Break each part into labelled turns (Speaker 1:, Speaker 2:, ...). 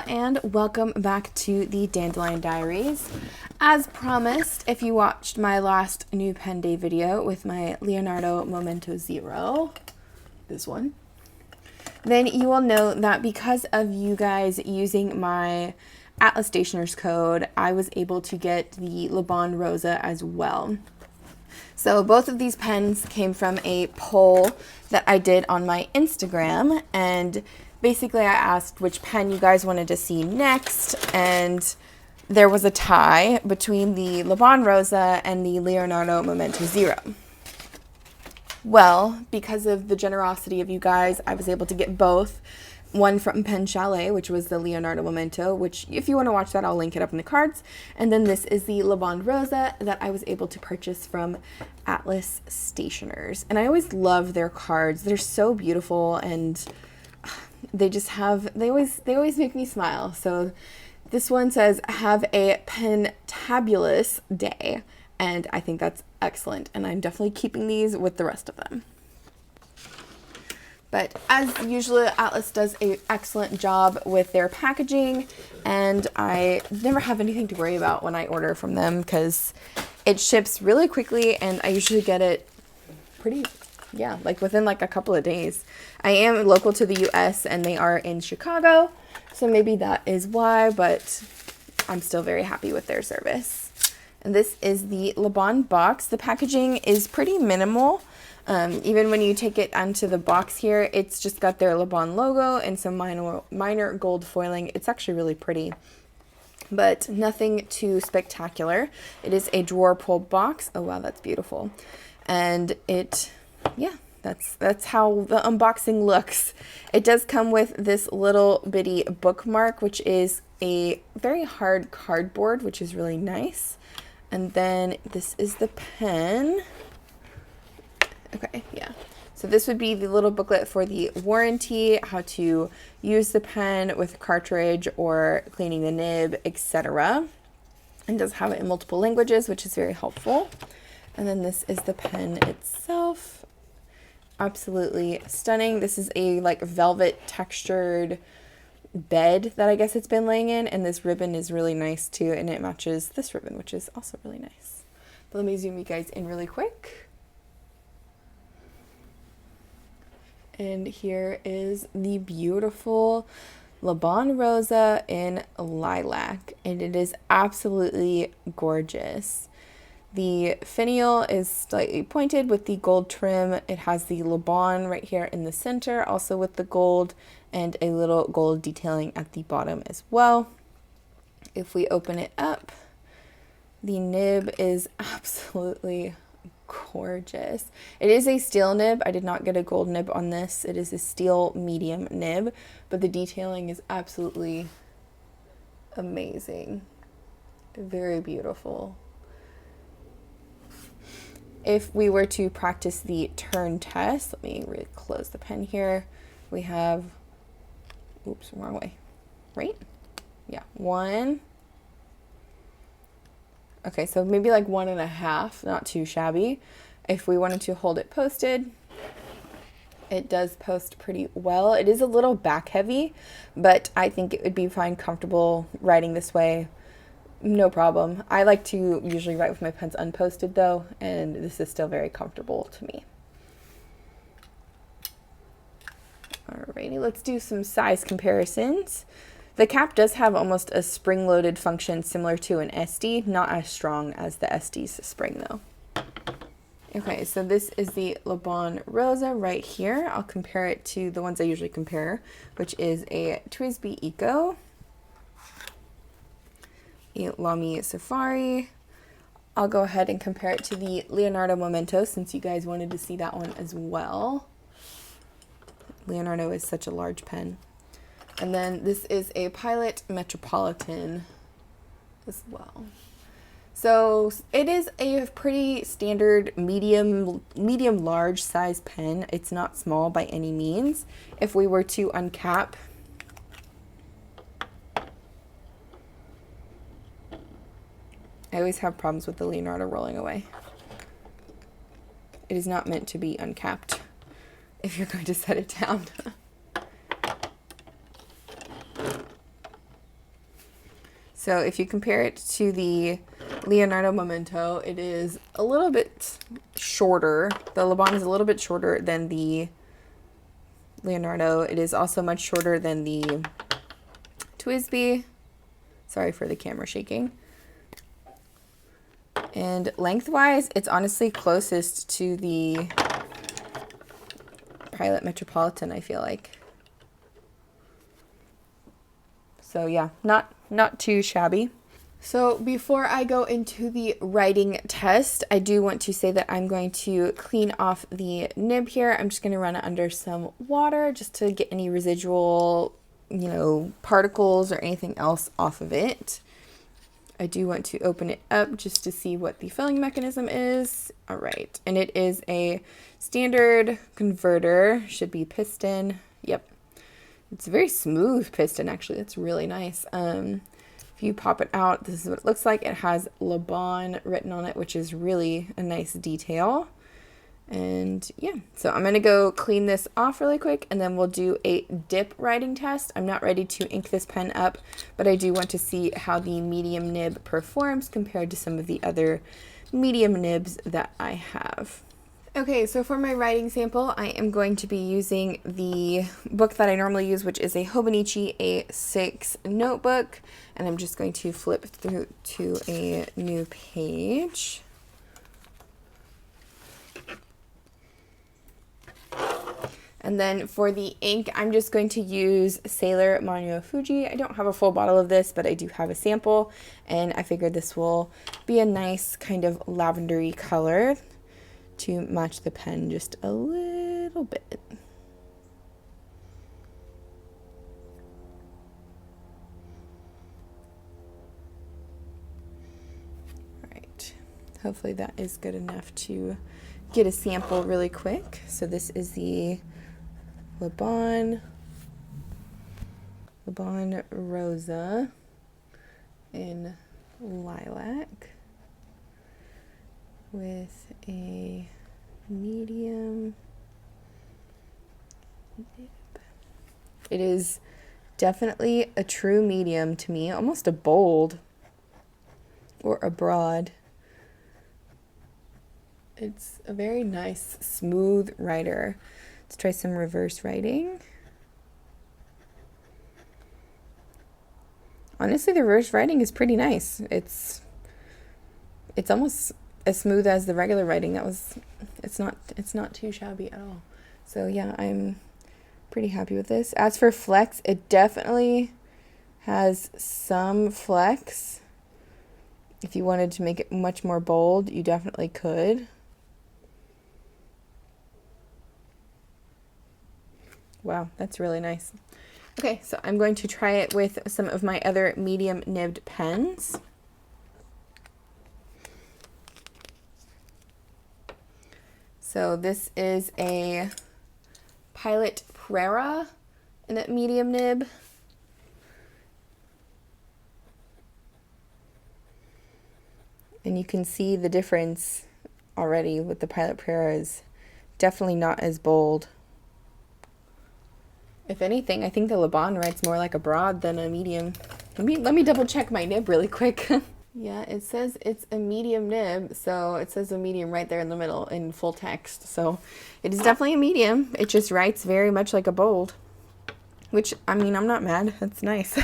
Speaker 1: and welcome back to the Dandelion Diaries. As promised, if you watched my last new pen day video with my Leonardo Momento Zero, this one, then you will know that because of you guys using my Atlas Stationers code, I was able to get the Laban Rosa as well. So both of these pens came from a poll that I did on my Instagram, and basically I asked which pen you guys wanted to see next, and there was a tie between the Laban Rosa and the Leonardo Momento Zero. Well, because of the generosity of you guys, I was able to get both. One from Pen Chalet, which was the Leonardo Momento, which if you want to watch that, I'll link it up in the cards. And then this is the Laban Rosa that I was able to purchase from Atlas Stationers. And I always love their cards. They're so beautiful, and they just have, they always make me smile. So this one says, "Have a pentabulous day." And I think that's excellent. And I'm definitely keeping these with the rest of them. But as usual, Atlas does an excellent job with their packaging, and I never have anything to worry about when I order from them because it ships really quickly, and I usually get it like within like a couple of days. I am local to the US and they are in Chicago, so maybe that is why, but I'm still very happy with their service. And this is the Laban box. The packaging is pretty minimal. Even when you take it onto the box here, it's just got their Laban logo and some minor gold foiling. It's actually really pretty, but nothing too spectacular. It is a drawer pull box. Oh wow, that's beautiful. And it, yeah, that's how the unboxing looks. It does come with this little bitty bookmark, which is a very hard cardboard, which is really nice. And then this is the pen. Okay, yeah. So this would be the little booklet for the warranty, how to use the pen with a cartridge or cleaning the nib, etc. And does have it in multiple languages, which is very helpful. And then this is the pen itself. Absolutely stunning. This is a like velvet textured bed that I guess it's been laying in, and this ribbon is really nice too, and it matches this ribbon, which is also really nice. But let me zoom you guys in really quick. And here is the beautiful Laban Rosa in lilac, and it is absolutely gorgeous. The finial is slightly pointed with the gold trim. It has the Laban right here in the center, also with the gold, and a little gold detailing at the bottom as well. If we open it up, the nib is absolutely gorgeous. It is a steel nib. I did not get a gold nib on this. It is a steel medium nib, but the detailing is absolutely amazing. Very beautiful. If we were to practice the turn test, let me really close the pen here. We have, oops, wrong way, right? Yeah, one. Okay, so maybe like 1.5, not too shabby. If we wanted to hold it posted, it does post pretty well. It is a little back heavy, but I think it would be fine, comfortable writing this way. No problem. I like to usually write with my pens unposted though, and this is still very comfortable to me. Alrighty, let's do some size comparisons. The cap does have almost a spring-loaded function similar to an SD, not as strong as the SD's spring though. Okay, so this is the Laban Rosa right here. I'll compare it to the ones I usually compare, which is a 𝗬𝗏 a 𝗦𝗵ici𝗫. I'll go ahead and compare it to the Leonardo Momento since you guys wanted to see that one as well. Leonardo is such a large pen. And then this is a Pilot Metropolitan as well. So it is a pretty standard medium large size pen. It's not small by any means. If we were to uncap, I always have problems with the Leonardo rolling away. It is not meant to be uncapped if you're going to set it down. So if you compare it to the Leonardo Memento, it is a little bit shorter. The Laban is a little bit shorter than the Leonardo. It is also much shorter than the 𝗬𝘗𝘁. Sorry for the camera shaking. And lengthwise, it's honestly closest to the Pilot Metropolitan, I feel like. So yeah, not too shabby. So before I go into the writing test, I do want to say that I'm going to clean off the nib here. I'm just going to run it under some water just to get any residual, you know, particles or anything else off of it. I do want to open it up just to see what the filling mechanism is. All right, and it is a standard converter, should be piston. Yep, it's a very smooth piston actually. That's really nice. If you pop it out, this is what it looks like. It has Laban written on it, which is really a nice detail. And yeah, so I'm gonna go clean this off really quick and then we'll do a dip writing test. I'm not ready to ink this pen up, but I do want to see how the medium nib performs compared to some of the other medium nibs that I have. Okay, so for my writing sample, I am going to be using the book that I normally use, which is a 𝗦𝘂𝗽𝗍 A6 notebook, and I'm just going to flip through to a new page. And then for the ink, I'm just going to use Sailor Manuo Fuji. I don't have a full bottle of this, but I do have a sample, and I figured this will be a nice kind of lavendery color to match the pen just a little bit. All right, hopefully that is good enough to get a sample really quick. So this is the Laban Rosa in lilac with a medium nib. It is definitely a true medium to me, almost a bold or a broad. It's a very nice, smooth writer. Let's try some reverse writing. Honestly, the reverse writing is pretty nice. It's almost as smooth as the regular writing. It's not too shabby at all. So yeah, I'm pretty happy with this. As for flex, it definitely has some flex. If you wanted to make it much more bold, you definitely could. Wow, that's really nice. Okay, so I'm going to try it with some of my other medium nibbed pens. So this is a Pilot �ธ์in a medium nib. And you can see the difference already with the Pilot �ธ์is definitely not as bold. If anything, I think the Laban writes more like a broad than a medium. Let me double check my nib really quick. Yeah, it says it's a medium nib, so it says a medium right there in the middle in full text. So it is definitely a medium. It just writes very much like a bold, which, I mean, I'm not mad. That's nice.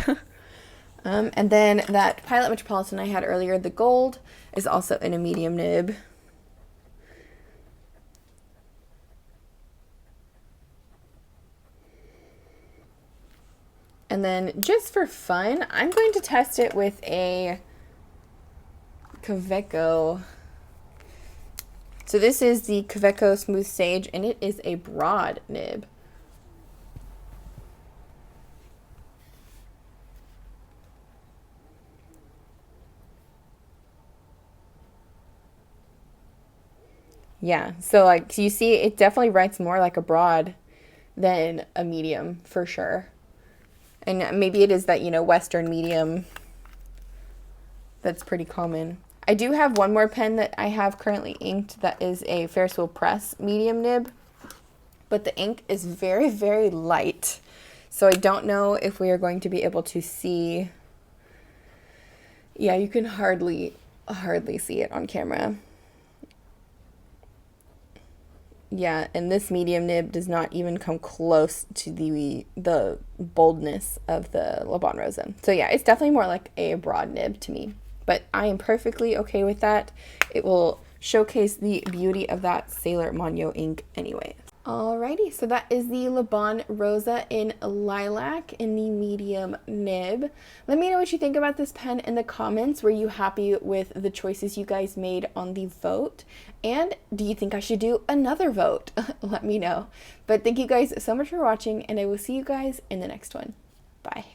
Speaker 1: And then that Pilot Metropolitan I had earlier, the gold, is also in a medium nib. And then just for fun, I'm going to test it with a 𝗂𝗫𝗀. So this is the 𝗂𝗫𝗀 Smooth Sage, and it is a broad nib. Yeah, so like you see, it definitely writes more like a broad than a medium for sure. And maybe it is that, you know, Western medium that's pretty common. I do have one more pen that I have currently inked that is a Ferris Wheel Press medium nib, but the ink is very, very light. So I don't know if we are going to be able to see Yeah, you can hardly see it on camera. Yeah, and this medium nib does not even come close to the boldness of the Laban Rosa. So yeah, it's definitely more like a broad nib to me. But I am perfectly okay with that. It will showcase the beauty of that Sailor Moño ink anyway. Alrighty, so that is the Laban Rosa in Lilac in the medium nib. Let me know what you think about this pen in the comments. Were you happy with the choices you guys made on the vote? And do you think I should do another vote? Let me know. But thank you guys so much for watching, and I will see you guys in the next one. Bye.